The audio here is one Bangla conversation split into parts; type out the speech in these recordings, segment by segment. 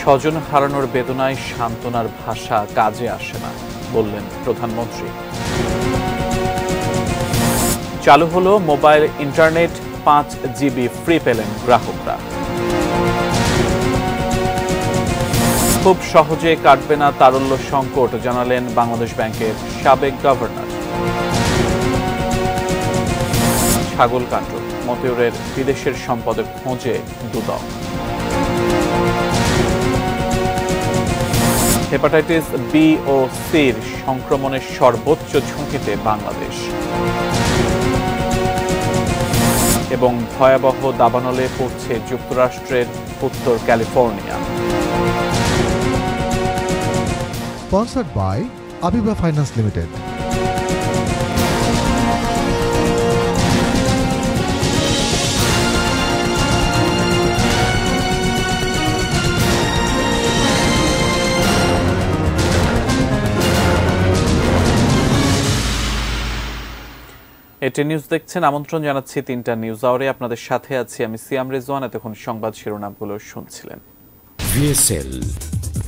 স্বজন হারানোর বেদনায় সান্ত্বনার ভাষা কাজে আসে না, বললেন প্রধানমন্ত্রী। চালু হলো মোবাইল ইন্টারনেট, 5 জিবি ফ্রি পেলেন গ্রাহকরা। খুব সহজে কাটবে না তারল্য সংকট, জানালেন বাংলাদেশ ব্যাংকের সাবেক গভর্নর। ছাগলকাণ্ড, মতিউরের বিদেশের সম্পদের খোঁজে দুদক। হেপাটাইটিস বি ও সির সংক্রমণের সর্বোচ্চ ঝুঁকিতে বাংলাদেশ। এবং ভয়াবহ দাবানলে পড়ছে যুক্তরাষ্ট্রের উত্তর California. Sponsored by Abiba Finance Limited. এটি নিউজ দেখছেন, আমন্ত্রণ জানাচ্ছি 3টা নিউজ আওয়ারে। আপনাদের সাথে আছি আমি সিয়াম রেজওয়ান। এতক্ষণ সংবাদ শিরোনামগুলো শুনছিলেন। VSL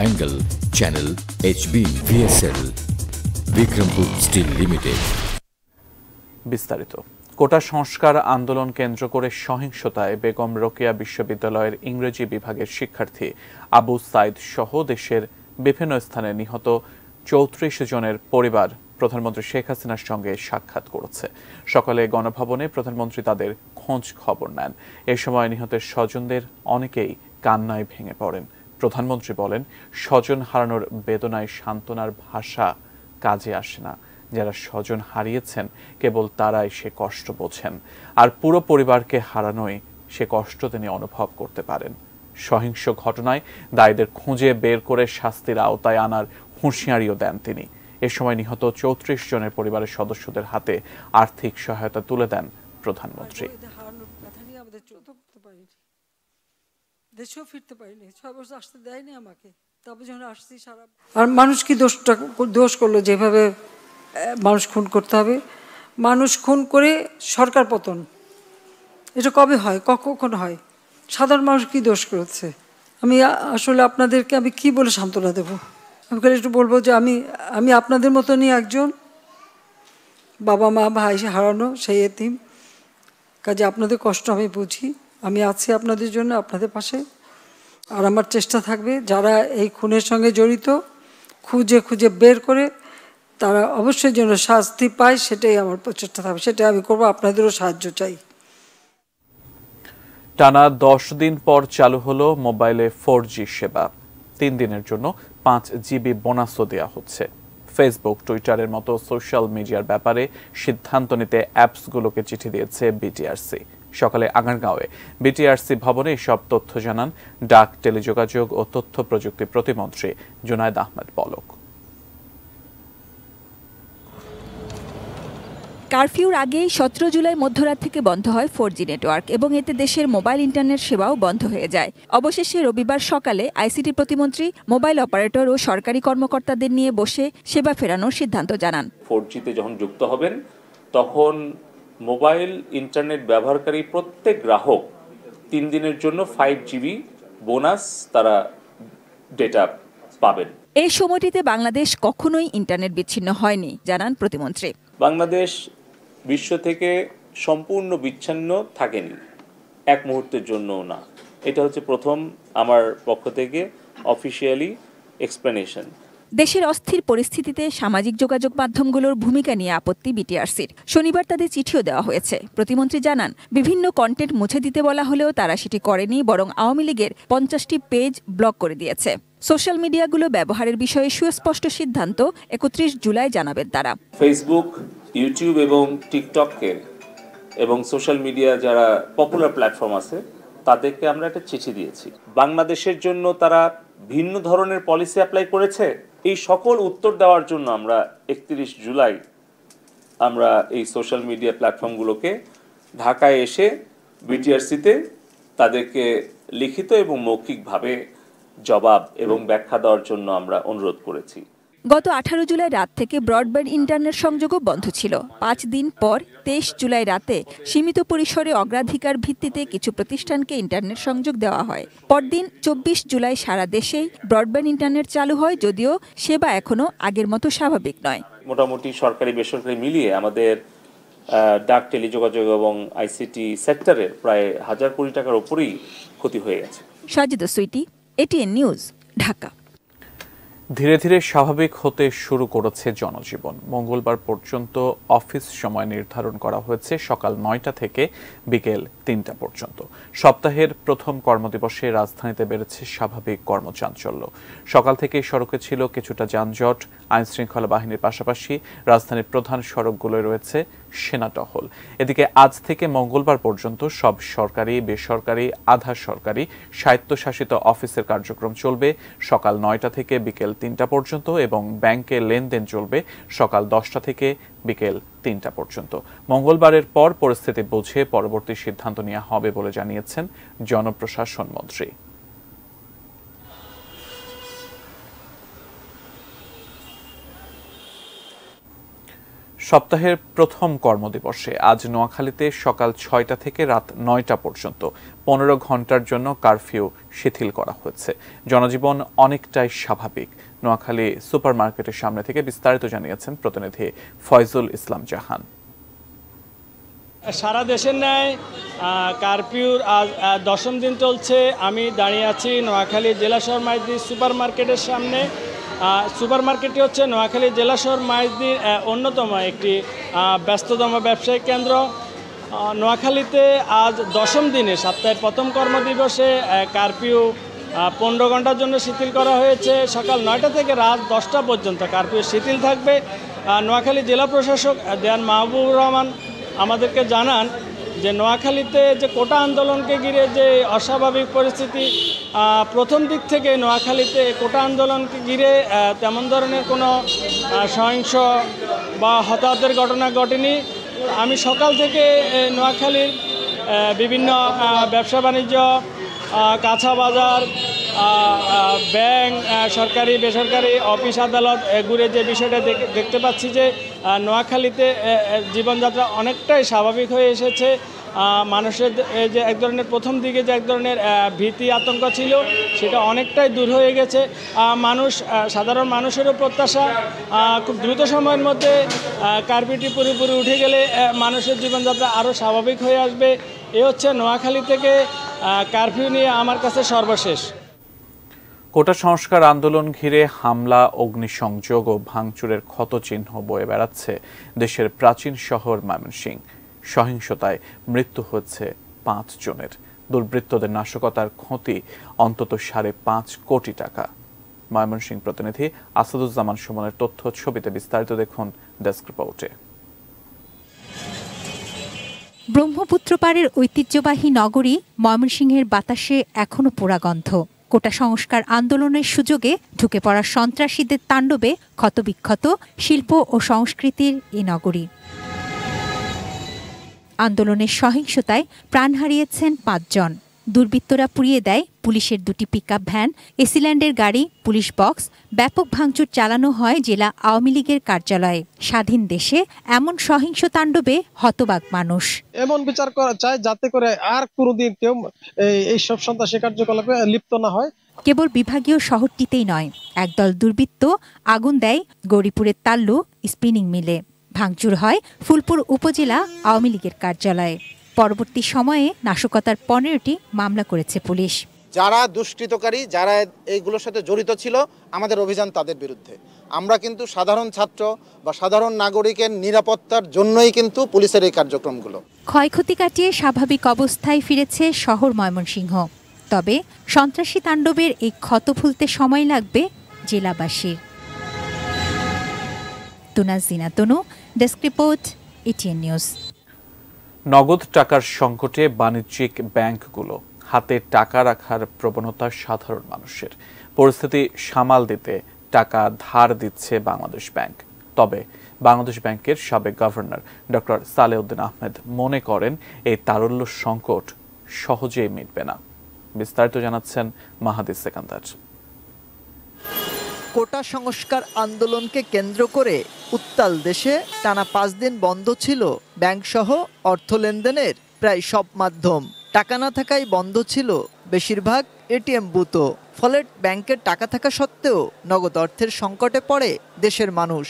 angle channel HB VSL Bikrampur steel limited. বিস্তারিত। কোটা সংস্কার আন্দোলন কেন্দ্র করে সহিংসতায় বেগম রোকেয়া বিশ্ববিদ্যালয়ের ইংরেজি বিভাগের শিক্ষার্থী আবু সাইদ সহ দেশের বিভিন্ন স্থানে নিহত 34 জনের পরিবার প্রধানমন্ত্রী শেখ হাসিনার সঙ্গে সাক্ষাৎ করেছে। সকালে গণভবনে প্রধানমন্ত্রী তাদের খোঁজ খবর নেন। এ সময় নিহতের স্বজনদের অনেকেই কান্নায় ভেঙে পড়েন। প্রধানমন্ত্রী বলেন, স্বজন হারানোর বেদনায় সান্ত্বনার ভাষা কাজে আসে না। যারা স্বজন হারিয়েছেন কেবল তারাই সে কষ্ট বোঝেন, আর পুরো পরিবারকে হারানোয় সে কষ্ট তিনি অনুভব করতে পারেন। সহিংস ঘটনায় দায়ীদের খুঁজে বের করে শাস্তির আওতায় আনার হুঁশিয়ারিও দেন তিনি। এ সময় নিহত 34 জনের পরিবারের সদস্যদের হাতে আর্থিক সহায়তা তুলে দেন প্রধানমন্ত্রী। দেশেও ফিরতে পারিনি, 6 বছর আসতে দেয়নি আমাকে। তবে যখন আসছি সারা আর মানুষ কি দোষ করলো যেভাবে মানুষ খুন করতে হবে? মানুষ খুন করে সরকার পতন, এটা কবে হয়, কখন হয়? সাধারণ মানুষ কি দোষ করেছে? আমি আসলে আপনাদেরকে আমি কি বলে সান্ত্বনা দেব? আমি খালি একটু বলবো যে আমি আপনাদের মতনই একজন বাবা মা ভাই হারানো সেই এতিম। কাজে আপনাদের কষ্ট আমি বুঝি, আমি আছি আপনাদের জন্য, আপনাদের পাশে। আর আমার চেষ্টা থাকবে যারা এই খুনের সঙ্গে জড়িত খুঁজে খুঁজে বের করে তারা অবশ্যই যেন শাস্তি পায়, সেটাই আমার প্রচেষ্টা থাকবে, সেটাই আমি করবো। আপনাদেরও সাহায্য চাই। টানা 10 দিন পর চালু হলো মোবাইলে 4G সেবা। 3 দিনের জন্য 5 জিবি বোনাসও দেওয়া হচ্ছে। ফেসবুক, টুইটারের মতো সোশ্যাল মিডিয়ার ব্যাপারে সিদ্ধান্ত নিতে অ্যাপসগুলোকে চিঠি দিয়েছে বিটিআরসি। সকালে আগারগাঁওয়ে বিটিআরসি ভবনে এসব তথ্য জানান ডাক, টেলিযোগাযোগ ও তথ্য প্রযুক্তি প্রতিমন্ত্রী জুনায়েদ আহমেদ পলক। কারফিউর আগেই 17 জুলাই মধ্যরাত থেকে বন্ধ হয় 4G নেটওয়ার্ক এবং এতে দেশের মোবাইল ইন্টারনেট সেবাও বন্ধ হয়ে যায়। অবশেষে রবিবার সকালে আইসিটি প্রতিমন্ত্রী মোবাইল অপারেটর ও সরকারি কর্মকর্তাদের নিয়ে বসে সেবা ফেরানোর সিদ্ধান্ত জানান। 4Gতে যখন যুক্ত হবেন তখন মোবাইল ইন্টারনেট ব্যবহারকারী প্রত্যেক গ্রাহক 3 দিনের জন্য 5 জিবি বোনাস তারা ডেটা পাবেন। এই সময়টিতে বাংলাদেশ কখনোই ইন্টারনেট বিচ্ছিন্ন হয়নি, জানান প্রতিমন্ত্রী। বাংলাদেশ বিশ্ব থেকে সম্পূর্ণ বিচ্ছিন্ন থাকেনি, এক মুহূর্তের জন্যও না। এটা হচ্ছে প্রথম আমার পক্ষ থেকে অফিসিয়ালি এক্সপ্লেনেশন। দেশের অস্থির পরিস্থিতিতে সামাজিক যোগাযোগ মাধ্যমগুলোর ভূমিকা নিয়ে আপত্তি বিটিআরসির। শনিবার তাদের চিঠিও দেওয়া হয়েছে। প্রতিমন্ত্রী জানান, বিভিন্ন কন্টেন্ট মুছে দিতে বলা হলেও তারা সেটি করেনি, বরং আওয়ামী লীগের 50টি পেজ ব্লক করে দিয়েছে। সোশ্যাল মিডিয়াগুলো ব্যবহারের বিষয়ে সুস্পষ্ট সিদ্ধান্ত 31 জুলাই জানাবেন তারা। ফেসবুক, ইউটিউব এবং টিকটককে এবং সোশ্যাল মিডিয়া যারা পপুলার প্ল্যাটফর্ম আছে তাদেরকে আমরা একটা চিঠি দিয়েছি। বাংলাদেশের জন্য তারা ভিন্ন ধরনের পলিসি অ্যাপ্লাই করেছে, এই সকল উত্তর দেওয়ার জন্য আমরা 31 জুলাই আমরা এই সোশ্যাল মিডিয়া প্ল্যাটফর্মগুলোকে ঢাকায় এসে বিটিআরসিতে তাদেরকে লিখিত এবং মৌখিকভাবে জবাব এবং ব্যাখ্যা দেওয়ার জন্য আমরা অনুরোধ করেছি। গত 18 জুলাই রাত থেকে ব্রডব্যান্ড ইন্টারনেট সংযোগও বন্ধ ছিল। 5 দিন পর 23 জুলাই রাতে সীমিত পরিসরে অগ্রাধিকার ভিত্তিতে কিছু প্রতিষ্ঠানকে ইন্টারনেট সংযোগ দেওয়া হয়। পরদিন 24 জুলাই সারা দেশেই ব্রডব্যান্ড ইন্টারনেট চালু হয়, যদিও সেবা এখনো আগের মতো স্বাভাবিক নয়। মোটামুটি সরকারি বেসরকারি মিলিয়ে আমাদের ডাক, টেলিযোগাযোগ এবং আইসিটি সেক্টরের প্রায় 1000 কোটি টাকার উপরেই ক্ষতি হয়ে গেছে। Sajida Sweety, ATN news, Dhaka. ধীরে ধীরে স্বাভাবিক হতে শুরু করেছে জনজীবন। মঙ্গলবার পর্যন্ত অফিস সময় নির্ধারণ করা হয়েছে সকাল 9টা থেকে বিকেল 3টা পর্যন্ত। সপ্তাহের প্রথম কর্মদিবসে রাজধানীতে বেড়েছে স্বাভাবিক কর্মচাঞ্চল্য। সকাল থেকে সড়কে ছিল কিছুটা যানজট। আইনশৃঙ্খলা বাহিনীর পাশাপাশি রাজধানীর প্রধান সড়কগুলোয় রয়েছে সেনা টহল। এদিকে আজ থেকে মঙ্গলবার পর্যন্ত সব সরকারি, বেসরকারি, আধা সরকারি, স্বায়ত্তশাসিত অফিসের কার্যক্রম চলবে সকাল 9টা থেকে বিকেল 3টা পর্যন্ত এবং ব্যাংকে লেনদেন চলবে সকাল 10টা থেকে বিকেল 3টা পর্যন্ত। মঙ্গলবারের পর পরিস্থিতি বুঝে পরবর্তী সিদ্ধান্ত নেওয়া হবে বলে জানিয়েছেন জনপ্রশাসন মন্ত্রী। সপ্তাহের প্রথম কর্মদিবসে আজ নোয়াখালীতে সকাল 6টা থেকে রাত 9টা পর্যন্ত 15 ঘন্টার জন্য কারফিউ শিথিল করা হয়েছে। জনজীবন অনেকটাই স্বাভাবিক। নোয়াখালী সুপার মার্কেটের সামনে থেকে বিস্তারিত জানিয়েছেন প্রতিনিধি ফয়জুল ইসলাম জাহান। সারা দেশের ন্যায় কারফিউর আজ 10ম দিন চলছে। আমি দাঁড়িয়ে আছি নোয়াখালী জেলা শহর মাইজদি সুপার মার্কেটের সামনে। সুপার মার্কেটটি হচ্ছে নোয়াখালী জেলা শহর মাইজদির অন্যতম একটি ব্যস্ততম ব্যবসায়িক কেন্দ্র। নোয়াখালীতে আজ 10ম দিনে সপ্তাহের প্রথম কর্মদিবসে কারফিউ 15 ঘন্টার জন্য শিথিল করা হয়েছে। সকাল 9টা থেকে রাত 10টা পর্যন্ত কারফিউ শিথিল থাকবে। নোয়াখালী জেলা প্রশাসক দেওয়ান মাহবুবুর রহমান আমাদেরকে জানান যে নোয়াখালীতে যে কোটা আন্দোলনকে ঘিরে যে অস্বাভাবিক পরিস্থিতি, প্রথম দিক থেকে নোয়াখালীতে কোটা আন্দোলনকে ঘিরে তেমন ধরনের কোনো সহিংস বা হতাহতের ঘটনা ঘটেনি। আমি সকাল থেকে নোয়াখালীর বিভিন্ন ব্যবসা বাণিজ্য, কাঁচা বাজার, ব্যাংক, সরকারি বেসরকারি অফিস আদালত ঘুরে যে বিষয়টা দেখতে পাচ্ছি যে নোয়াখালীতে জীবনযাত্রা অনেকটাই স্বাভাবিক হয়ে এসেছে। মানুষের যে এক ধরনের প্রথম দিকে যে এক ধরনের ভীতি আতঙ্ক ছিল সেটা অনেকটাই দূর হয়ে গেছে। সাধারণ মানুষেরও প্রত্যাশা খুব দ্রুত সময়ের মধ্যে কারফিউটি পুরোপুরি উঠে গেলে মানুষের জীবনযাত্রা আরও স্বাভাবিক হয়ে আসবে। এ হচ্ছে নোয়াখালী থেকে কারফিউ নিয়ে আমার কাছে সর্বশেষ। কোটা সংস্কার আন্দোলন ঘিরে হামলা, অগ্নিসংযোগ ও ভাঙচুরের ক্ষতচিহ্ন বয়ে বেড়াচ্ছে দেশের প্রাচীন শহর ময়মনসিংহ। সহিংসতায় মৃত্যু হচ্ছে 5 জনের। দুর্বৃত্তদের নাশকতার ক্ষতি অন্তত 5.5 কোটি টাকা। ময়মনসিংহ প্রতিনিধি আসাদুজ্জামান সুমনের তথ্য ছবিতে বিস্তারিত দেখুন ডেস্ক রিপোর্টে। ব্রহ্মপুত্র পাড়ের ঐতিহ্যবাহী নগরী ময়মনসিংহের বাতাসে এখনো পোড়া গন্ধ। কোটা সংস্কার আন্দোলনের সুযোগে ঢুকে পড়া সন্ত্রাসীদের তাণ্ডবে ক্ষতবিক্ষত শিল্প ও সংস্কৃতির এ নগরী। আন্দোলনের সহিংসতায় প্রাণ হারিয়েছেন 5 জন। দুর্বৃত্তরা পুড়িয়ে দেয় পুলিশের 2টি পিকআপ ভ্যান, এসিল্যান্ডের গাড়ি, পুলিশ বক্স। ব্যাপক ভাঙচুর চালানো হয় জেলা আওয়ামী লীগের কার্যালয়ে। স্বাধীন দেশে এমন সহিংস তাণ্ডবে হতবাক মানুষ। এমন বিচার করা চায় যাতে করে আর কোনোদিন কেউ এই সব সন্ত্রাসী কার্যকলাপে লিপ্ত না হয়। কেবল বিভাগীয় শহরটিতেই নয়, একদল দুর্বৃত্ত আগুন দেয় গৌরীপুরের তাল্লু স্পিনিং মিলে। ভাঙচুর হয় ফুলপুর উপজেলা আওয়ামী লীগের কার্যালয়ে। পরবর্তী সময়ে নাশকতার 15টি মামলা করেছে পুলিশ। যারা দুষ্কৃতকারী, যারা এইগুলোর সাথে জড়িত ছিল, আমাদের অভিযান তাদের বিরুদ্ধে। আমরা কিন্তু সাধারণ ছাত্র বা সাধারণ নাগরিকের নিরাপত্তার জন্যই কিন্তু পুলিশের এই কার্যক্রমগুলো। ক্ষয়ক্ষতি কাটিয়ে স্বাভাবিক অবস্থায় ফিরেছে শহর ময়মনসিংহ। তবে সন্ত্রাসী তাণ্ডবের এই ক্ষত ভুলতে সময় লাগবে জেলাবাসীর। তুনাজিনা তনু, ডেস্ক রিপোর্ট, এটিএন নিউজ। নগদ টাকার সংকটে বাণিজ্যিক ব্যাংকগুলো হাতে টাকা রাখার প্রবণতা সাধারণ মানুষের। পরিস্থিতি সামাল দিতে টাকা ধার দিচ্ছে বাংলাদেশ ব্যাংক। তবে বাংলাদেশ ব্যাংকের সাবেক গভর্নর ডক্টর সালেউদ্দিন আহমেদ মনে করেন এই তারল্য সংকট সহজেই মিটবে না। বিস্তারিত জানাচ্ছেন মাহাদি সেকান্দার। কোটা সংস্কার আন্দোলনকে কেন্দ্র করে উত্তাল দেশে টানা 5 দিন বন্ধ ছিল ব্যাংকসহ অর্থ লেনদেনের প্রায় সব মাধ্যম। টাকা না থাকায় বন্ধ ছিল বেশিরভাগ এটিএম বুথও। ফলে ব্যাংকের টাকা থাকা সত্ত্বেও নগদ অর্থের সংকটে পড়ে দেশের মানুষ।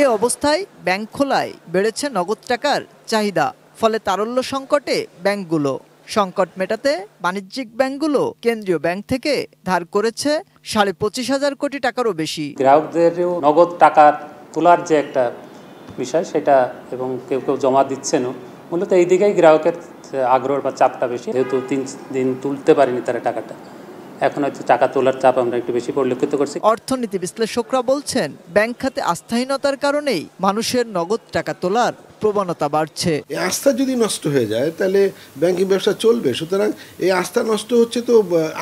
এ অবস্থায় ব্যাংক খোলায় বেড়েছে নগদ টাকার চাহিদা। ফলে তারল্য সংকটে ব্যাংকগুলো। সংকট মেটাতে বাণিজ্যিক ব্যাংকগুলো কেন্দ্রীয় ব্যাংক থেকে ধার করেছে 25,500 কোটি টাকারও বেশি। গ্রাহকদেরও নগদ টাকা তোলার যে একটা বিষয় সেটা এবং কেউ কেউ জমা দিচ্ছেনও, মূলত এই দিকেই গ্রাহকের আগ্রহ বা চাপটা বেশি। যেহেতু 3 দিন তুলতে পারেনি তারা টাকাটা, এখন হয়তো টাকা তোলার চাপ আমরা একটু বেশি পরিলক্ষিত করছি। অর্থনীতি বিশ্লেষকরা বলছেন ব্যাংক খাতে আস্থাহীনতার কারণেই মানুষের নগদ টাকা তোলার প্রবণতা বাড়ছে। এই আস্থা যদি নষ্ট হয়ে যায় তাহলে ব্যাংকিং ব্যবসা চলবে। সুতরাং এই আস্থা নষ্ট হচ্ছে তো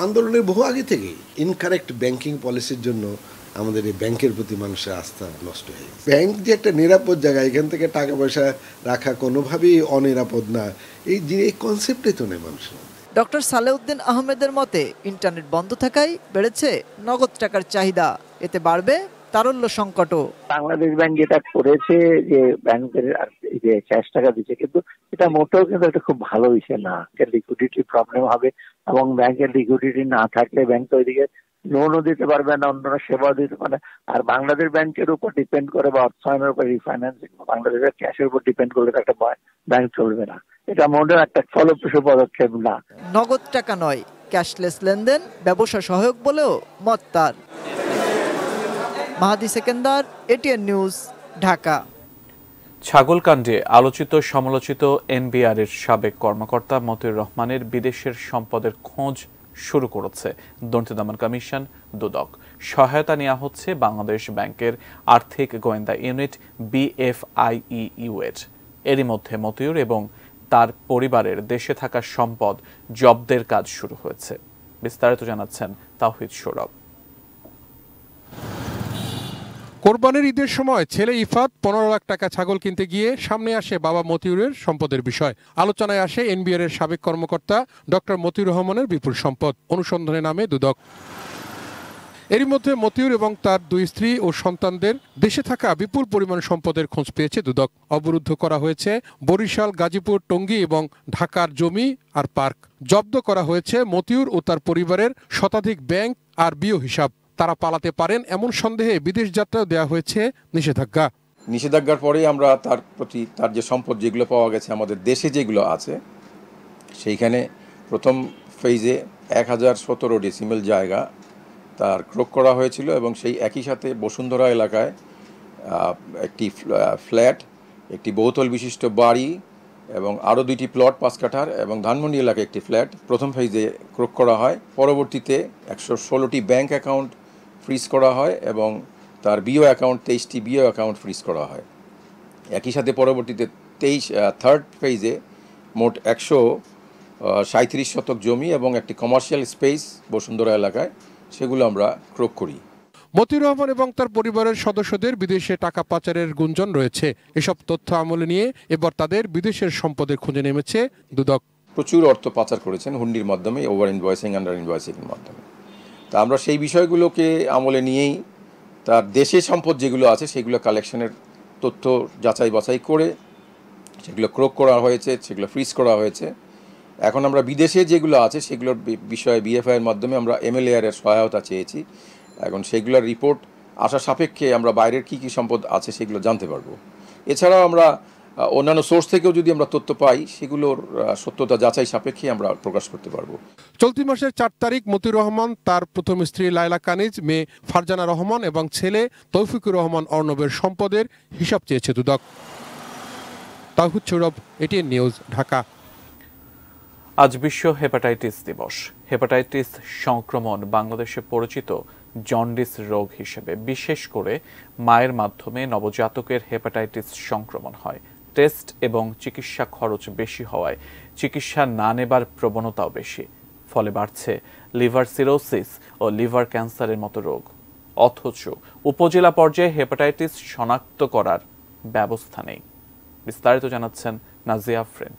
আন্দোলনের বহু আগে থেকেই। ইনকারেক্ট ব্যাংকিং পলিসির জন্য আমাদের এই ব্যাংকের প্রতি মানুষের আস্থা নষ্ট হয়ে গেছে। ব্যাংক যে একটা নিরাপদ জায়গা, এখান থেকে টাকা পয়সা রাখা কোনোভাবেই অনিরাপদ না, এই কনসেপ্টই তো নেই মানুষের। ডক্টর সালেউদ্দিন আহমেদের মতে ইন্টারনেট বন্ধ থাকায় বেড়েছে নগদ টাকার চাহিদা, এতে বাড়বে তারল্য সংকটও। বাংলাদেশ ব্যাংক যেটা করেছে যে ব্যাংকের যে ক্যাশ টাকা দিচ্ছে, কিন্তু এটা মোটেও কিন্তু একটা খুব ভালো বিষয় না। লিকুইডিটি প্রবলেম হবে এবং ব্যাংকের লিকুইডিটি না থাকলে ব্যাংক তো ওইদিকে লোনও দিতে পারবে না, অন্যান্য সেবাও দিতে পারে। আর বাংলাদেশ ব্যাংকের উপর ডিপেন্ড করে বা অর্থায়নের উপর রিফাইন্যান্সিং বাংলাদেশের ক্যাশের উপর ডিপেন্ড করলে একটা ব্যাংক চলবে না। এটা মোটেও একটা ফলপ্রসূ পদক্ষেপ না। নগদ টাকা নয়, ক্যাশলেস লেনদেন ব্যবসা সহায়ক বলেও মত তার। মাহাদি সেকেন্দার, এটিএন নিউজ, ঢাকা। ছাগলকাণ্ডে আলোচিত সমালোচিত এনবিআরের সাবেক কর্মকর্তা মতিউর রহমানের বিদেশের সম্পদের খোঁজ শুরু করেছে দুর্নীতি দমন কমিশন দুদক। সহায়তা নেওয়া হচ্ছে বাংলাদেশ ব্যাংকের আর্থিক গোয়েন্দা ইউনিট BFIEU এর। এরই মধ্যে মতিউর এবং তার পরিবারের দেশে থাকা সম্পদ জব্দের কাজ শুরু হয়েছে। বিস্তারিত জানাচ্ছেন তাওহিদ সৌরভ। কোরবানির ঈদের সময় ছেলে ইফাত 15 লাখ টাকা ছাগল কিনতে গিয়ে সামনে আসে বাবা মতিউরের সম্পদের বিষয়। আলোচনায় আসে এনবিআর এর সাবেক কর্মকর্তা ডক্টর মতিউর রহমানের বিপুল সম্পদ। অনুসন্ধানে নামে দুদক। এরই মধ্যে মতিউর এবং তার 2 স্ত্রী ও সন্তানদের দেশে থাকা বিপুল পরিমাণ সম্পদের খোঁজ পেয়েছে দুদক। অবরুদ্ধ করা হয়েছে বরিশাল, গাজীপুর, টঙ্গী এবং ঢাকার জমি আর পার্ক। জব্দ করা হয়েছে মতিউর ও তার পরিবারের শতাধিক ব্যাংক আর বিও হিসাব। তারা পালাতে পারেন এমন সন্দেহে বিদেশ যাত্রাও দেওয়া হয়েছে নিষেধাজ্ঞা। নিষেধাজ্ঞার পরেই আমরা তার প্রতি তার যে সম্পদ যেগুলো পাওয়া গেছে আমাদের দেশে যেগুলো আছে, সেইখানে প্রথম ফেজে 1017 ডেসিমেল জায়গা তার ক্রয় করা হয়েছিল এবং সেই একই সাথে বসুন্ধরা এলাকায় একটি ফ্ল্যাট, একটি বহুতল বিশিষ্ট বাড়ি এবং আরও 2টি প্লট 5 কাঠার এবং ধানমন্ডি এলাকায় একটি ফ্ল্যাট প্রথম ফেজে ক্রয় করা হয়। পরবর্তীতে 116টি ব্যাংক অ্যাকাউন্ট ফ্রিজ করা হয় এবং তার বিও অ্যাকাউন্ট 23টি বিও অ্যাকাউন্ট ফ্রিজ করা হয়। একই সাথে পরবর্তীতে থার্ড ফেজে মোট 137 শতক জমি এবং একটি কমার্শিয়াল স্পেস বসুন্ধরা এলাকায়, সেগুলো আমরা ক্রয় করি। মতিউর রহমান এবং তার পরিবারের সদস্যদের বিদেশে টাকা পাচারের গুঞ্জন রয়েছে। এসব তথ্য আমলে নিয়ে এবার তাদের বিদেশের সম্পদের খুঁজে নেমেছে দুদক। প্রচুর অর্থ পাচার করেছেন হুন্ডির মাধ্যমে, ওভার ইনভয়েসিং, আন্ডার ইনভয়েসিংয়ের মাধ্যমে। তা আমরা সেই বিষয়গুলোকে আমলে নিয়েই তার দেশে সম্পদ যেগুলো আছে সেগুলো কালেকশনের তথ্য যাচাই বাছাই করে সেগুলো ক্রয় করা হয়েছে, সেগুলো ফ্রিজ করা হয়েছে। এখন আমরা বিদেশে যেগুলো আছে সেগুলোর বিষয়ে BFI-এর মাধ্যমে আমরা MLAR-এর সহায়তা চেয়েছি। এখন সেগুলোর রিপোর্ট আসা সাপেক্ষে আমরা বাইরের কী কী সম্পদ আছে সেগুলো জানতে পারবো। এছাড়াও আমরা অন্যান্য সোর্স থেকেও যদি আমরা তথ্য পাই সেগুলোর সত্যতা যাচাই সাপেক্ষে আমরা প্রকাশ করতে পারবো। চলতি মাসের 4 তারিখ মতিউর রহমান, তার প্রথম স্ত্রী লায়লা কানিজ, মেয়ে ফারজানা রহমান এবং ছেলে তৌফিকুর রহমান অর্ণবের সম্পদের হিসাব চেয়েছে দুদক। তাওহিদ সৌরভ, এটিএন নিউজ, ঢাকা। আজ বিশ্ব হেপাটাইটিস দিবস। হেপাটাইটিস সংক্রমণ বাংলাদেশে পরিচিত জন্ডিস রোগ হিসেবে। বিশেষ করে মায়ের মাধ্যমে নবজাতকের হেপাটাইটিস সংক্রমণ হয়। টেস্ট এবং চিকিৎসা খরচ বেশি হওয়ায় চিকিৎসা না নেবার প্রবণতাও বেশি। ফলে বাড়ছে লিভার সিরোসিস ও লিভার ক্যান্সারের মতো রোগ। অথচ উপজেলা পর্যায়ে হেপাটাইটিস শনাক্ত করার ব্যবস্থা নেই। বিস্তারিত জানাচ্ছেন নাজিয়া আফরিন।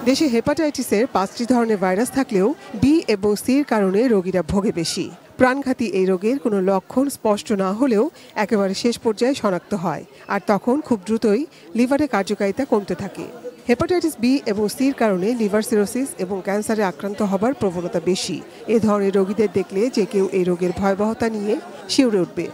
দেশে হেপাটাইটিসের 5টি ধরনের ভাইরাস থাকলেও বি এবং সির কারণে রোগীরা ভোগে বেশি। প্রাণঘাতী এই রোগের কোনো লক্ষণ স্পষ্ট না হলেও একেবারে শেষ পর্যায়ে শনাক্ত হয়, আর তখন খুব দ্রুতই লিভারে কার্যকারিতা কমতে থাকে। হেপাটাইটিস বি এবং সির কারণে লিভার সিরোসিস এবং ক্যান্সারে আক্রান্ত হবার প্রবণতা বেশি। এ ধরনের রোগীদের দেখলে যে কেউ এই রোগের ভয়াবহতা নিয়ে শিউরে উঠবে।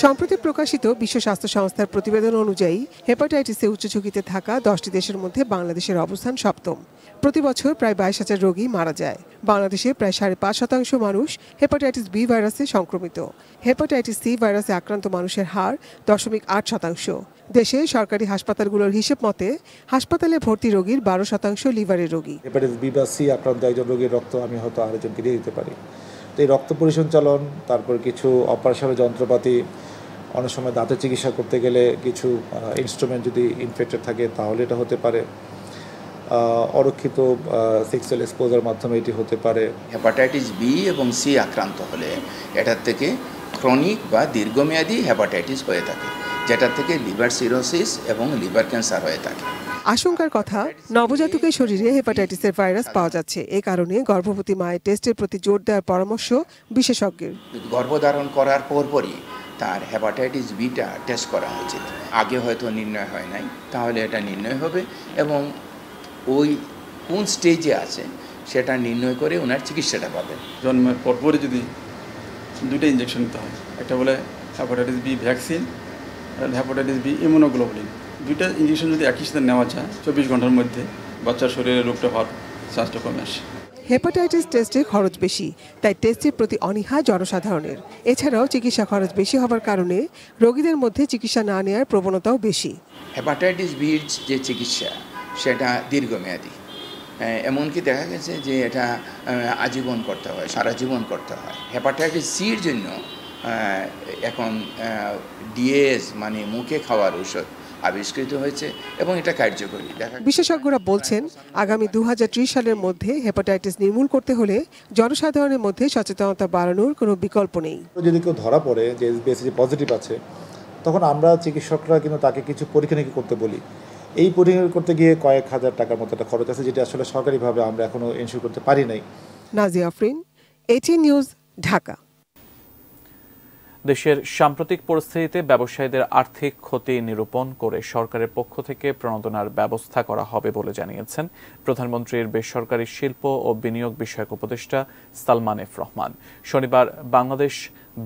সম্প্রতি প্রকাশিত বিশ্ব স্বাস্থ্য সংস্থার প্রতিবেদন অনুযায়ী হেপাটাইটিসে উচ্চ ঝুঁকিতে থাকা 10টি দেশের মধ্যে বাংলাদেশের অবস্থান 7ম। প্রতি বছর প্রায় 22,000 রোগী মারা যায়। বাংলাদেশে প্রায় 5.5% মানুষ হেপাটাইটিস বি ভাইরাসে সংক্রমিত। হেপাটাইটিস সি ভাইরাসে আক্রান্ত মানুষের হার 0.8%। দেশে সরকারি হাসপাতালগুলোর হিসেব মতে হাসপাতালে ভর্তি রোগীর 12% লিভারের রোগী। হেপাটাইটিস বি বা সি আক্রান্ত একজন রোগীর রক্ত আমি হয়তো আরেকজনকে দিয়ে দিতে পারি। তো এই রক্ত পরিসঞ্চালন, তারপর কিছু অপারেশনের যন্ত্রপাতি, অনেক সময় দাঁতের চিকিৎসা করতে গেলে কিছু ইনস্ট্রুমেন্ট যদি ইনফেক্টেড থাকে তাহলে এটা হতে পারে। অরক্ষিত সেক্সুয়াল এক্সপোজার মাধ্যমে এটি হতে পারে। হেপাটাইটিস বি এবং সি আক্রান্ত হলে এটার থেকে ক্রনিক বা দীর্ঘমেয়াদী হেপাটাইটিস হয়ে থাকে, যেটার থেকে লিভার সিরোসিস এবং লিভার ক্যান্সার হয়ে থাকে। আশঙ্কার কথা, নবজাতকের শরীরে হেপাটাইটিসের ভাইরাস পাওয়া যাচ্ছে। এ কারণে গর্ভবতী মায়ের টেস্টের প্রতি জোর দেওয়ার পরামর্শ বিশেষজ্ঞের। গর্ভধারণ করার পরপরই তার হেপাটাইটিস বিটা টেস্ট করা উচিত। আগে হয়তো নির্ণয় হয় নাই, তাহলে এটা নির্ণয় হবে এবং ওই কোন স্টেজে আছে সেটা নির্ণয় করে ওনার চিকিৎসাটা পাবেন। জন্মের পরপরই যদি 2টা ইঞ্জেকশন নিতে হয়, একটা বলে হেপাটাইটিস বি ভ্যাকসিন আর হেপাটাইটিস বি ইমিউনোগ্লোবুলিন। 2টা ইঞ্জেকশন যদি একই সাথে নেওয়া যায় 24 ঘন্টার মধ্যে বাচ্চার শরীরে রোগটা হওয়ার চান্সটা কমে আসে। হেপাটাইটিস টেস্টে খরচ বেশি, তাই টেস্টের প্রতি অনীহা জনসাধারণের। এছাড়াও চিকিৎসা খরচ বেশি হবার কারণে রোগীদের মধ্যে চিকিৎসা না নেওয়ার প্রবণতাও বেশি। হেপাটাইটিস বির যে চিকিৎসা সেটা দীর্ঘমেয়াদী, এমনকি দেখা গেছে যে এটা আজীবন করতে হয়, সারা জীবন করতে হয়। হেপাটাইটিস সির জন্য এখন ডিএস মানে মুখে খাওয়ার ঔষধ আবিষ্কৃত হয়েছে এবং এটা কার্যকরী। বিশেষজ্ঞরা বলছেন আগামী 2030 সালের মধ্যে হেপাটাইটিস নির্মূল করতে হলে জনসাধারণের মধ্যে সচেতনতা বাড়ানোর কোনো বিকল্প নেই। যদি কেউ ধরা পড়ে যে বেসিসে পজিটিভ আছে, তখন আমরা চিকিৎসকরা কিন্তু তাকে কিছু পরীক্ষা নিরীক্ষা করতে বলি। এই পরীক্ষা করতে গিয়ে কয়েক হাজার টাকার মতো একটা খরচ আছে, যেটা আসলে সরকারিভাবে আমরা এখনো এনশিওর করতে পারি নাই। Nazia Afrin, ATN news, Dhaka. দেশের সাম্প্রতিক পরিস্থিতিতে ব্যবসায়ীদের আর্থিক ক্ষতি নিরূপণ করে সরকারের পক্ষ থেকে প্রণোদনার ব্যবস্থা করা হবে বলে জানিয়েছেন প্রধানমন্ত্রীর বেসরকারি শিল্প ও বিনিয়োগ বিষয়ক উপদেষ্টা সালমান এফ রহমান। শনিবার বাংলাদেশ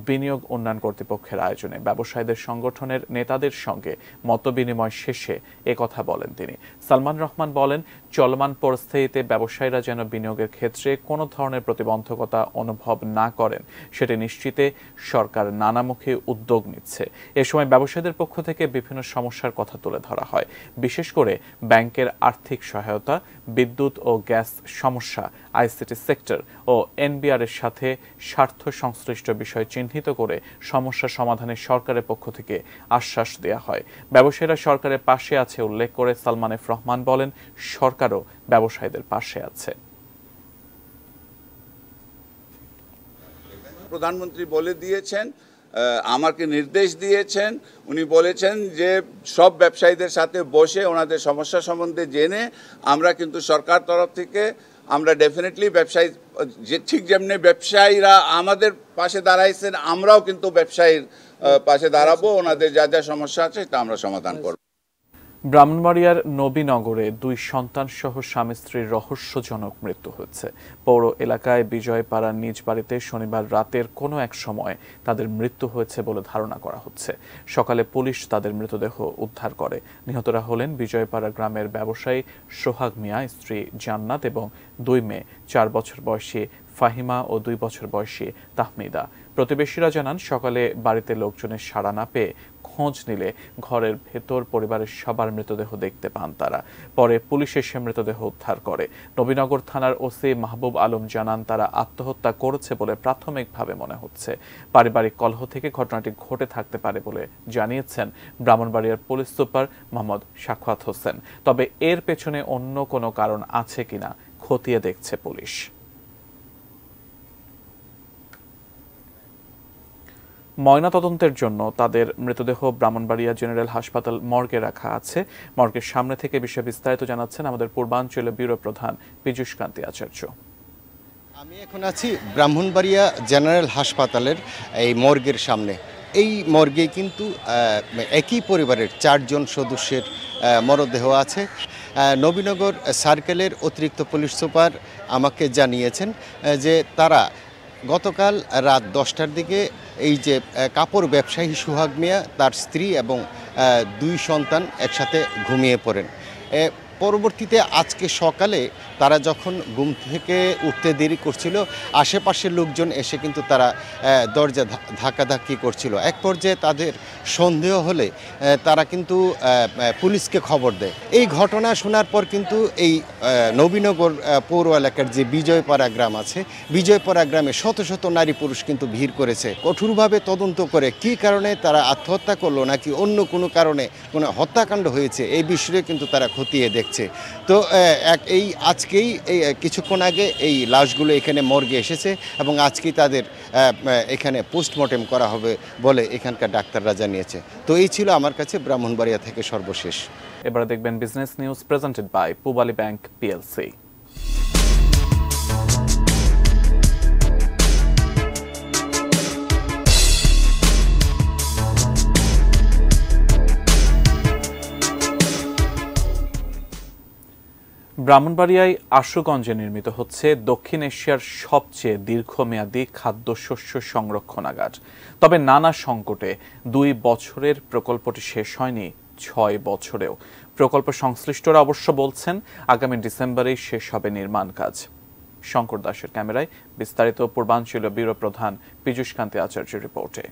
বিনিয়োগ উন্নয়ন কর্তৃপক্ষের আয়োজনে ব্যবসায়ীদের সংগঠনের নেতাদের সঙ্গে মতবিনিময় শেষে একথা বলেন তিনি। সালমান রহমান বলেন, চলমান পরিস্থিতিতে ব্যবসায়ীরা যেন বিনিয়োগের ক্ষেত্রে কোনো ধরনের প্রতিবন্ধকতা অনুভব না করেন সেটি নিশ্চিতে সরকার নানামুখী উদ্যোগ নিচ্ছে। এ সময় ব্যবসায়ীদের পক্ষ থেকে বিভিন্ন সমস্যার কথা তুলে ধরা হয়, বিশেষ করে ব্যাংকের আর্থিক সহায়তা, বিদ্যুৎ ও গ্যাস সমস্যা, আইসিটি সেক্টর ও এনবিআর এর সাথে স্বার্থ সংশ্লিষ্ট বিষয় চিহ্নিত করে সমস্যা সমাধানে সরকারের পক্ষ থেকে আশ্বাস দেওয়া হয়। ব্যবসায়ীরা সরকারের পাশে আছে উল্লেখ করে সালমান এফ রহমান বলেন, সরকারও ব্যবসায়ীদের পাশে আছে। প্রধানমন্ত্রী বলে দিয়েছেন, আমাকে নির্দেশ দিয়েছেন, উনি বলেছেন যে সব ব্যবসায়ীদের সাথে বসে ওনাদের সমস্যা সম্বন্ধে জেনে আমরা কিন্তু সরকার তরফ থেকে আমরা ডেফিনেটলি ব্যবসায়ী যে ঠিক যেমনি ব্যবসায়ীরা আমাদের পাশে দাঁড়াইছেন, আমরাও কিন্তু ব্যবসায়ীর পাশে দাঁড়াবো। ওনাদের যা যা সমস্যা আছে তা আমরা সমাধান করব। ব্রাহ্মণবাড়িয়ার নবীনগরে 2 সন্তান সহ স্বামী স্ত্রীর রহস্যজনক মৃত্যু হয়েছে। পৌর এলাকায় বিজয়পাড়ার নিজ বাড়িতে শনিবার রাতের কোনো এক সময় তাদের মৃত্যু হয়েছে বলে ধারণা করা হচ্ছে। সকালে পুলিশ তাদের মৃতদেহ উদ্ধার করে। নিহতরা হলেন বিজয়পাড়া গ্রামের ব্যবসায়ী সোহাগ মিয়া, স্ত্রী জান্নাত এবং 2 মেয়ে, 4 বছর বয়সী ফাহিমা ও 2 বছর বয়সী তাহমিদা। প্রতিবেশীরা জানান, সকালে বাড়িতে লোকজনের সাড়া না পেয়ে খোঁজ নিলে ঘরের ভেতর পরিবারের সবার মৃতদেহ দেখতে পান তারা। পরে পুলিশ এসে মৃতদেহ উদ্ধার করে। নবীনগর থানার ওসি মাহবুব আলম জানান, তারা আত্মহত্যা করেছে বলে প্রাথমিকভাবে মনে হচ্ছে। পারিবারিক কলহ থেকে ঘটনাটি ঘটে থাকতে পারে বলে জানিয়েছেন ব্রাহ্মণবাড়িয়ার পুলিশ সুপার মোহাম্মদ সাখাওয়াত হোসেন। তবে এর পেছনে অন্য কোনো কারণ আছে কিনা খতিয়ে দেখছে পুলিশ। ময়নাতদন্তের জন্য তাদের মৃতদেহ ব্রাহ্মণবাড়িয়া জেনারেল হাসপাতাল মর্গে রাখা আছে। মর্গের সামনে থেকে বিষয়ে বিস্তারিত জানাচ্ছেন আমাদের পূর্বাঞ্চলীয় ব্যুরো প্রধান পীযূষ কান্তি আচার্য। আমি এখন আছি ব্রাহ্মণবাড়িয়া জেনারেল হাসপাতালের এই মর্গের সামনে। এই মর্গে কিন্তু একই পরিবারের 4 জন সদস্যের মরদেহ আছে। নবীনগর সার্কেলের অতিরিক্ত পুলিশ সুপার আমাকে জানিয়েছেন যে তারা গতকাল রাত 10টার দিকে এই যে কাপড় ব্যবসায়ী সোহাগ মিয়া, তার স্ত্রী এবং 2 সন্তান একসাথে ঘুমিয়ে পড়েন। পরবর্তীতে আজকে সকালে তারা যখন ঘুম থেকে উঠতে দেরি করছিল, আশেপাশের লোকজন এসে কিন্তু তারা দরজা ধাক্কাধাক্কি করছিল। এক পর্যায়ে তাদের সন্দেহ হলে তারা কিন্তু পুলিশকে খবর দেয়। এই ঘটনা শোনার পর কিন্তু এই নবীনগর পৌর এলাকার যে বিজয়পাড়া গ্রাম আছে, বিজয়পাড়া গ্রামে শত শত নারী পুরুষ কিন্তু ভিড় করেছে। কঠোরভাবে তদন্ত করে কি কারণে তারা আত্মহত্যা করলো নাকি অন্য কোনো কারণে কোনো হত্যাকাণ্ড হয়েছে এই বিষয়ে কিন্তু তারা খতিয়ে দেখছে। তো এই আজকেই এই কিছুক্ষণ আগে এই লাশগুলো এখানে মর্গে এসেছে এবং আজকেই তাদের এখানে পোস্টমর্টেম করা হবে বলে এখানকার ডাক্তাররা জানিয়েছে। তো এই ছিল আমার কাছে ব্রাহ্মণবাড়িয়া থেকে সর্বশেষ। এবারে দেখবেন business news presented by Pubali bank PLC. ব্রাহ্মণবাড়িয়ায় আশুগঞ্জে নির্মিত হচ্ছে দক্ষিণ এশিয়ার সবচেয়ে দীর্ঘমেয়াদী খাদ্যশস্য সংরক্ষণাগার। তবে নানা সংকটে 2 বছরের প্রকল্পটি শেষ হয়নি 6 বছরেও। প্রকল্প সংশ্লিষ্টরা অবশ্য বলছেন আগামী ডিসেম্বরেই শেষ হবে নির্মাণ কাজ। শঙ্কর দাসের ক্যামেরায় বিস্তারিত পূর্বাঞ্চলীয় ব্যুরো প্রধান পীযূষ কান্তি আচার্যের রিপোর্টে।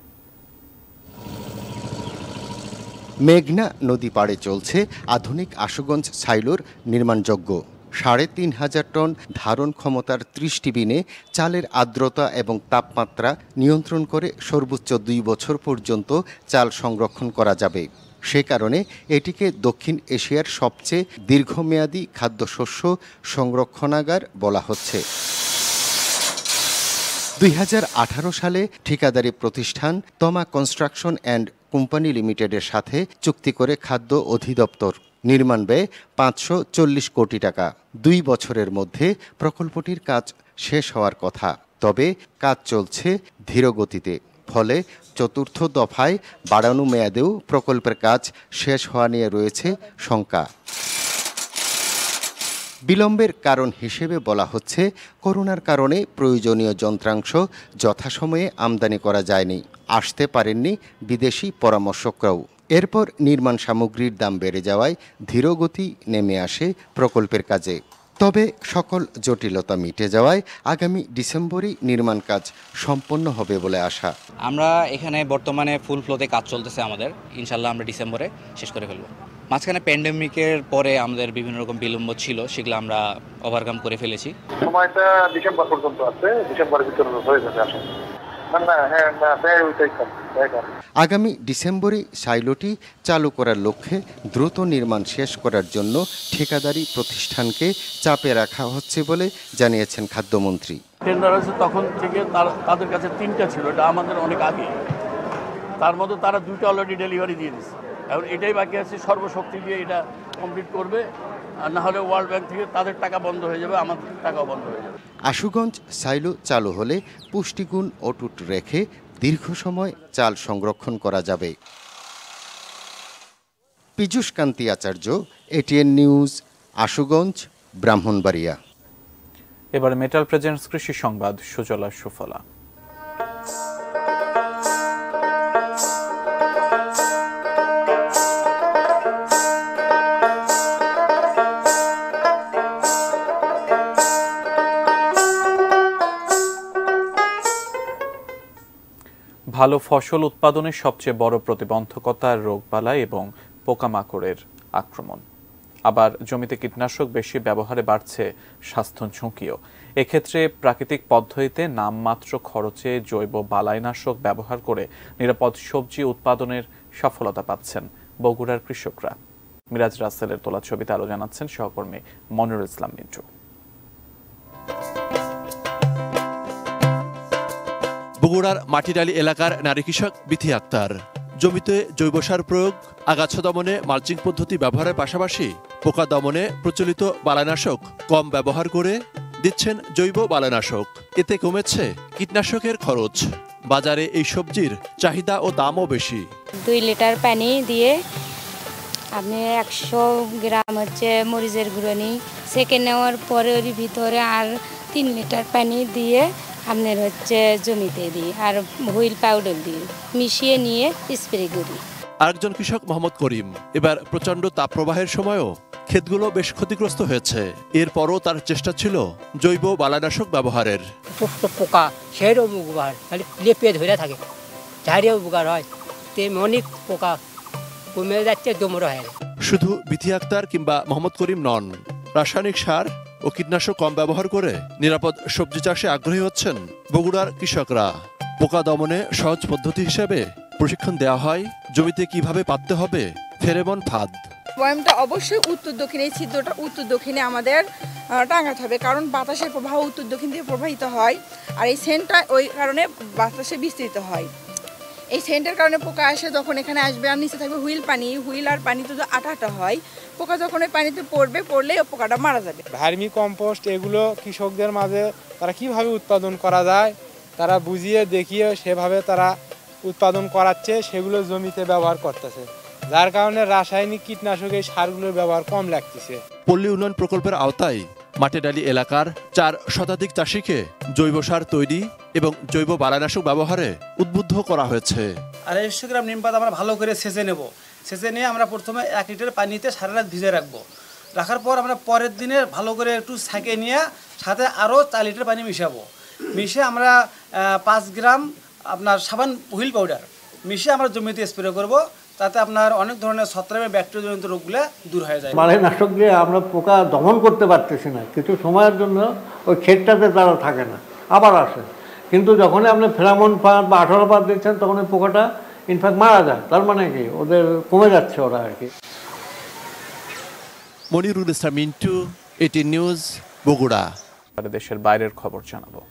মেঘনা নদী পাড়ে চলছে আধুনিক আশুগঞ্জ সাইলোর নির্মাণযজ্ঞ। ৩,৫০০ টন ধারণ ক্ষমতার 30টি বিনে চালের আর্দ্রতা এবং তাপমাত্রা নিয়ন্ত্রণ করে সর্বোচ্চ 2 বছর পর্যন্ত চাল সংরক্ষণ করা যাবে। সে কারণে এটিকে দক্ষিণ এশিয়ার সবচেয়ে দীর্ঘমেয়াদী খাদ্যশস্য সংরক্ষণাগার বলা হচ্ছে। 2018 সালে ঠিকাদারি প্রতিষ্ঠান তমা কনস্ট্রাকশন অ্যান্ড কোম্পানি লিমিটেডের সাথে চুক্তি করে খাদ্য অধিদপ্তর। নির্মাণ ব্যয় 540 কোটি টাকা। 2 বছরের মধ্যে প্রকল্পটির কাজ শেষ হওয়ার কথা, তবে কাজ চলছে ধীরগতিতে। ফলে 4র্থ দফায় বাড়ানো মেয়াদেও প্রকল্পের কাজ শেষ হওয়া নিয়ে রয়েছে শঙ্কা। বিলম্বের কারণ হিসেবে বলা হচ্ছে করোনার কারণে প্রয়োজনীয় যন্ত্রাংশ যথাসময়ে আমদানি করা যায়নি, আসতে পারেননি বিদেশি পরামর্শকরাও। এরপর নির্মাণ সামগ্রীর দাম বেড়ে যাওয়ায় ধীরগতি নেমে আসে প্রকল্পের কাজে। তবে সকল জটিলতা মিটে যাওয়ায় আগামী ডিসেম্বরেই নির্মাণ কাজ সম্পন্ন হবে বলে আশা। আমরা এখানে বর্তমানে ফুল ফ্লোতে কাজ চলতেছে আমাদের, ইনশাল্লাহ আমরা ডিসেম্বরে শেষ করে ফেলবো। মাঝখানে প্যান্ডেমিকের পরে আমাদের বিভিন্ন রকম বিলম্ব ছিল, সেগুলো আমরা ওভারকাম করে ফেলেছি। সময়টা ডিসেম্বর পর্যন্ত আছে, ডিসেম্বরের ভিতরে হয়ে যাবে আসলে। আগামী ডিসেম্বরে সাইলোটি চালু করার লক্ষ্যে দ্রুত নির্মাণ শেষ করার জন্য ঠিকাদারি প্রতিষ্ঠানকে চাপে রাখা হচ্ছে বলে জানিয়েছেন খাদ্যমন্ত্রী। টেন্ডার আছে তখন থেকে তাদের কাছে 3টা ছিল, এটা আমাদের অনেক আগে। তার মধ্যে তারা 2টা অলরেডি ডেলিভারি দিয়ে দিচ্ছে। এখন এটাই বাকি আছে, সর্বশক্তি দিয়ে এটা কমপ্লিট করবে, আর না হলে ওয়ার্ল্ড ব্যাংক থেকে তাদের টাকা বন্ধ হয়ে যাবে, আমাদের টাকাও বন্ধ হয়ে যাবে। আশুগঞ্জ সাইলো চালু হলে পুষ্টিগুণ অটুট রেখে দীর্ঘ সময় চাল সংরক্ষণ করা যাবে। পীযূষ কান্তি আচার্য, এটিএন নিউজ, আশুগঞ্জ, ব্রাহ্মণবাড়িয়া। এবার মেটাল প্রেজেন্টস কৃষি সংবাদ, সুজলা সুফলা। ভালো ফসল উৎপাদনের সবচেয়ে বড় প্রতিবন্ধকতা রোগবালাই এবং পোকামাকড়ের আক্রমণ। আবার জমিতে কীটনাশক বেশি ব্যবহারে বাড়ছে স্বাস্থ্য ঝুঁকিও। এক্ষেত্রে প্রাকৃতিক পদ্ধতিতে নামমাত্র খরচে জৈব বালাইনাশক ব্যবহার করে নিরাপদ সবজি উৎপাদনের সফলতা পাচ্ছেন বগুড়ার কৃষকরা। মিরাজ রাসেলের তোলা ছবিতে আরো জানাচ্ছেন সহকর্মী মনিরুল ইসলাম মিন্টু। বগুড়ার মাটিডালি এলাকার নারী কৃষক বিথি আক্তার। জমিতে জৈব সার প্রয়োগ, আগাছা দমনে মালচিং পদ্ধতি ব্যবহারের পাশাপাশি পোকা দমনে প্রচলিত বালানাশক কম ব্যবহার করে দিচ্ছেন জৈব বালানাশক। এতে কমেছে কীটনাশকের খরচ। বাজারে এই সবজির চাহিদা ও দামও বেশি। 2 লিটার পানি দিয়ে আপনি 100 গ্রাম হচ্ছে মরিচের গুঁড়ো নিই, সেকে নেওয়ার পরে ওর ভিতরে আর 3 লিটার পানি দিয়ে আপনার হচ্ছে জমিতে দিই আর হুইল পাউডার দিই, মিশিয়ে নিয়ে স্প্রে করি। আরেকজন কৃষক মোহাম্মদ করিম এবার প্রচণ্ড তাপপ্রবাহের সময়ও ক্ষেতগুলো বেশ ক্ষতিগ্রস্ত হয়েছে। এরপরও তার চেষ্টা ছিল জৈব বালানাশক ব্যবহারের। পোকা সেরও উপকার, খালি লেপে ধরে থাকে, ঝাড়িয়ে উপকার হয়, অনেক পোকা কমে যাচ্ছে, দমরা হয়। শুধু বিথি আক্তার কিংবা মোহাম্মদ করিম নন, রাসায়নিক সার ও কীটনাশক কম ব্যবহার করে নিরাপদ সবজি চাষে আগ্রহী হচ্ছেন বগুড়ার কৃষকরা। পোকা দমনে সহজ পদ্ধতি হিসেবে প্রশিক্ষণ দেওয়া হয় জমিতে কিভাবে পাততে হবে ফেরেমন ফাঁদ। বয়ামটা অবশ্যই উত্তর দক্ষিণে, এই ছিদ্রটা উত্তর দক্ষিণে আমাদের টাঙাতে হবে, কারণ বাতাসের প্রবাহ উত্তর দক্ষিণ দিয়ে প্রবাহিত হয় আর এই সেন্টটা ওই কারণে বাতাসে বিস্তৃত হয়। এই সেন্টের কারণে পোকা আসে, যখন এখানে আসবে আর নিচে থাকবে হুইল পানি, হুইল আর পানিতে যদি আটা হয়, পোকা যখন ওই পানিতে পড়লে ওই পোকাটা মারা যাবে। ভার্মি কম্পোস্ট এগুলো কৃষকদের মাঝে তারা কিভাবে উৎপাদন করা যায় তারা বুঝিয়ে দেখিয়ে সেভাবে তারা উৎপাদন করাচ্ছে, সেগুলো জমিতে ব্যবহার করতেছে, যার কারণে রাসায়নিক কীটনাশক এই সারগুলোর ব্যবহার কম লাগতেছে। পল্লী উন্নয়ন প্রকল্পের আওতায় মাটিডালি এলাকার 4 শতাধিক চাষিকে জৈব সার তৈরি এবং জৈব বালানাশক ব্যবহারে উদ্বুদ্ধ করা হয়েছে। 250 গ্রাম নিম পাতা আমরা ভালো করে সেচে নেব। সেচে নিয়ে আমরা প্রথমে 1 লিটার পানিতে সারা রাত ভিজে রাখবো। রাখার পর আমরা পরের দিনে ভালো করে একটু ছাঁকে নিয়ে সাথে আরও 4 লিটার পানি মিশাবো। মিশে আমরা 5 গ্রাম আপনার সাবান হুইল পাউডার মিশিয়ে আমরা জমিতে স্প্রে করব, তাতে আপনার অনেক ধরনের ছত্রাক ব্যাকটেরিয়াজনিত রোগগুলো দূর হয়ে যায়। বালানাশক দিয়ে আমরা পোকা দমন করতে পারতেছি না, কিছু সময়ের জন্য ওই ক্ষেতটাতে তারা থাকে না, আবার আসে। কিন্তু যখনই আপনি ফেরামন ফাঁদ বা 18 পাত দিচ্ছেন তখন ওই পোকাটা ইনফ্যাক্ট মারা যায়। তার মানে কি ওদের কমে যাচ্ছে ওরা আর কি। Monirul Islam Mintu, ATN news, Bogura. দেশের বাইরের খবর জানাবো।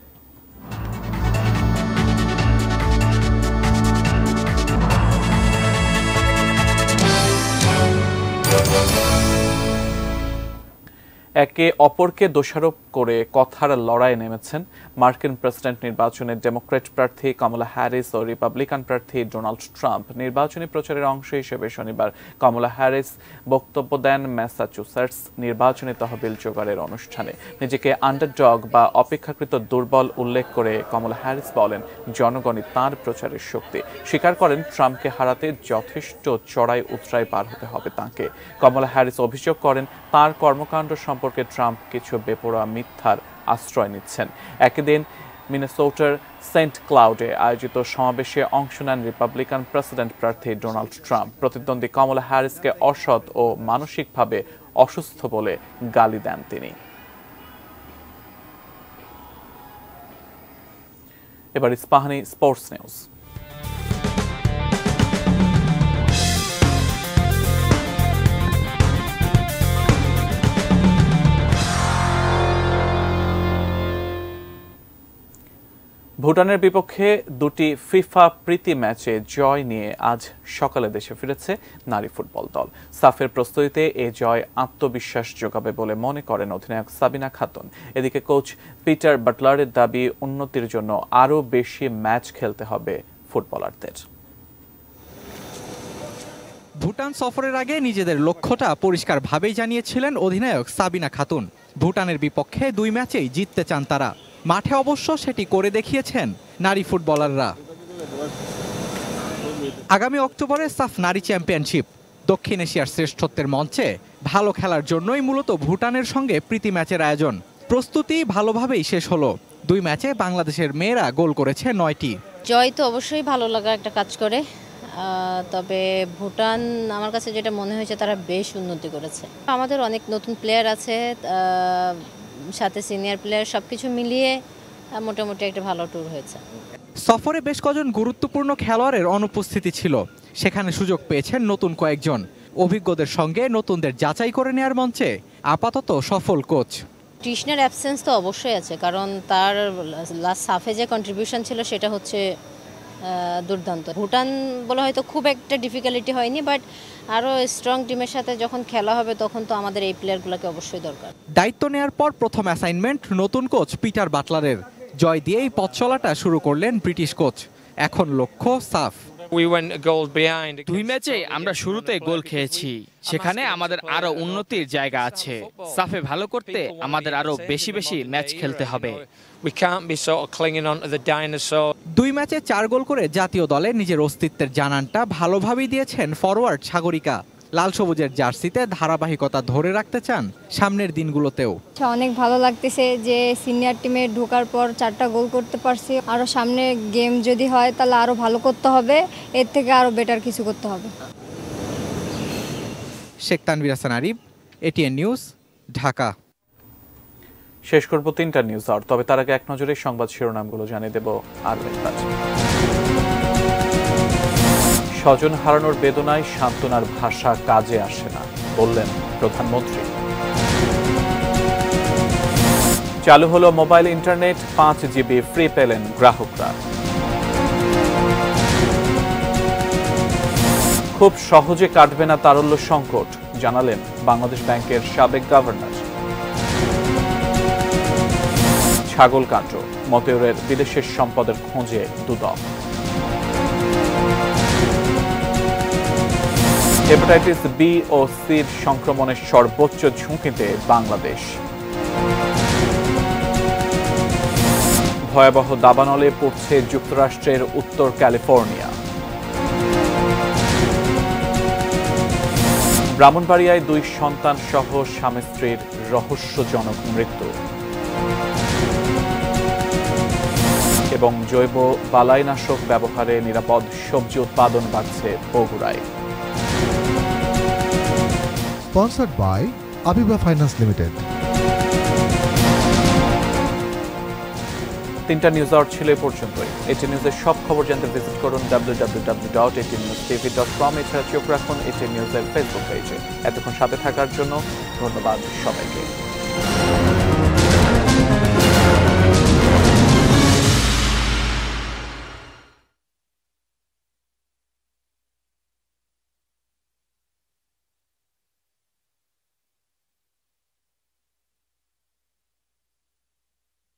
একে অপরকে দোষারোপ করে কথার লড়াইয়ে নেমেছেন মার্কিন প্রেসিডেন্ট নির্বাচনে ডেমোক্র্যাট প্রার্থী কমলা হ্যারিস ও রিপাবলিকান প্রার্থী ডোনাল্ড ট্রাম্প। নির্বাচনী প্রচারের অংশ হিসেবে শনিবার কমলা হ্যারিস বক্তব্য দেন ম্যাসাচুসেটস নির্বাচনী তহবিল জোগাড়ের অনুষ্ঠানে। নিজেকে আন্ডারডগ বা অপেক্ষাকৃত দুর্বল উল্লেখ করে কমলা হ্যারিস বলেন, জনগণই তাঁর প্রচারের শক্তি। স্বীকার করেন ট্রাম্পকে হারাতে যথেষ্ট চড়াই উতরাই পার হতে হবে তাঁকে। কমলা হ্যারিস অভিযোগ করেন তাঁর কর্মকাণ্ড সম্পর্কে ট্রাম্প কিছু বেপরোয়া মিথ্যার আশ্রয় নিচ্ছেন। একদিন মিনেসোটার সেন্ট ক্লাউডে আয়োজিত সমাবেশে অংশ নেন রিপাবলিকান প্রেসিডেন্ট প্রার্থী ডোনাল্ড ট্রাম্প। প্রতিদ্বন্দ্বী কমলা হ্যারিসকে অসৎ ও মানসিকভাবে অসুস্থ বলে গালি দেন তিনি। এবার ইস্পাহানি স্পোর্টস নিউজ। ভুটানের বিপক্ষে 2টি ফিফা প্রীতি ম্যাচে জয় নিয়ে আজ সকালে দেশে ফিরেছে নারী ফুটবল দল। সাফের প্রস্তুতিতে এই জয় আত্মবিশ্বাস যোগাবে বলে মনে করেন অধিনায়ক সাবিনা খাতুন। এদিকে কোচ পিটার বাটলারের দাবি, উন্নতির জন্য আরও বেশি ম্যাচ খেলতে হবে ফুটবলারদের। ভুটান সফরের আগে নিজেদের লক্ষ্যটা পরিষ্কারভাবেই জানিয়েছিলেন অধিনায়ক সাবিনা খাতুন। ভুটানের বিপক্ষে 2 ম্যাচেই জিততে চান তারা। মাঠে অবশ্য সেটি করে দেখিয়েছেন নারী ফুটবলাররা। আগামী অক্টোবরে সাফ নারী চ্যাম্পিয়নশিপ, দক্ষিণ এশিয়ার শ্রেষ্ঠত্বের মঞ্চে ভালো খেলার জন্যই মূলত ভুটানের সঙ্গে প্রীতি ম্যাচের আয়োজন। প্রস্তুতি ভালোভাবেই শেষ হলো। 2 ম্যাচে বাংলাদেশের মেয়েরা গোল করেছে 9টি। জয় তো অবশ্যই ভালো লাগা একটা কাজ করে, তবে ভুটান আমার কাছে যেটা মনে হয়েছে তারা বেশ উন্নতি করেছে। আমাদের অনেক নতুন প্লেয়ার আছে, সাথে সিনিয়র প্লেয়ার, সবকিছু মিলিয়ে মোটামুটি একটা ভালো ট্যুর হয়েছে। সফরে বেশ কজন গুরুত্বপূর্ণ খেলোয়াড়ের অনুপস্থিতি ছিল, সেখানে সুযোগ পেয়েছেন নতুন কয়েকজন। অভিজ্ঞদের সঙ্গে নতুনদের যাচাই করে নেওয়ার মঞ্চে আপাতত সফল কোচ। তৃষ্ণার অ্যাবসেন্স তো অবশ্যই আছে, কারণ তার লাস্ট সাফে যে কন্ট্রিবিউশন ছিল সেটা হচ্ছে দুর্দান্ত। ভুটান বলে হয়তো খুব একটা ডিফিকাল্টি হয়নি, বাট আরও স্ট্রং টিমের সাথে যখন খেলা হবে তখন তো আমাদের এই প্লেয়ারগুলোকে অবশ্যই দরকার। দায়িত্ব নেয়ার পর প্রথম অ্যাসাইনমেন্ট নতুন কোচ পিটার বাটলারের। জয় দিয়েই পথ চলাটা শুরু করলেন ব্রিটিশ কোচ। এখন লক্ষ্য সাফ। দুই ম্যাচে আমরা শুরুতে গোল খেয়েছি, সেখানে আমাদের আরো উন্নতির জায়গা আছে। সাফে ভালো করতে আমাদের আরো বেশি বেশি ম্যাচ খেলতে হবে। দুই ম্যাচে 4 গোল করে জাতীয় দলে নিজের অস্তিত্বের জানানটা ভালোভাবেই দিয়েছেন ফরওয়ার্ড সাগরিকা। লাল সবুজের জার্সিতে ধারাবাহিকতা ধরে রাখতে চান সামনের দিনগুলোতেও। অনেক ভালো লাগতেছে যে সিনিয়র টিমে ঢোকার পর 4টা গোল করতে পারছি। আরও সামনে গেম যদি হয় তাহলে আরও ভালো করতে হবে, এর থেকে আরও বেটার কিছু করতে হবে। Sheikh Tanvir Hasan Arif, ATN news, Dhaka. শেষ করব 3টা নিউজ আওয়ার, তবে তার আগে এক নজরে সংবাদ শিরোনামগুলো জানিয়ে দেব আর স্বজন হারানোর বেদনায় সান্ত্বনার ভাষা কাজে আসে না, বললেন প্রধানমন্ত্রী। চালু হলো মোবাইল ইন্টারনেট, 5 GB ফ্রি পেলেন গ্রাহকরা। খুব সহজে কাটবে না তারল্য সংকট, জানালেন বাংলাদেশ ব্যাংকের সাবেক গভর্নর। ছাগলকাণ্ড, মতেউরের বিদেশের সম্পদের খোঁজে দুদক। হেপাটাইটিস বি ও সির সংক্রমণের সর্বোচ্চ ঝুঁকিতে বাংলাদেশ। ভয়াবহ দাবানলে পড়ছে যুক্তরাষ্ট্রের উত্তর ক্যালিফোর্নিয়া। ব্রাহ্মণবাড়িয়ায় 2 সন্তান সহ স্বামী স্ত্রীর রহস্যজনক মৃত্যু। এবং জৈব বালাইনাশক ব্যবহারে নিরাপদ সবজি উৎপাদন বাড়ছে বগুড়ায়। Sponsored by Abiba Finance Limited. 3টা নিউজ আওয়ার ছিল এ পর্যন্তই। এটি নিউজের সব খবর জানতে ভিজিট করুন www.etnewstv.com। এছাড়া চোখ রাখুন এটি নিউজের ফেসবুক পেজে। এতক্ষণ সাথে থাকার জন্য ধন্যবাদ সবাইকে।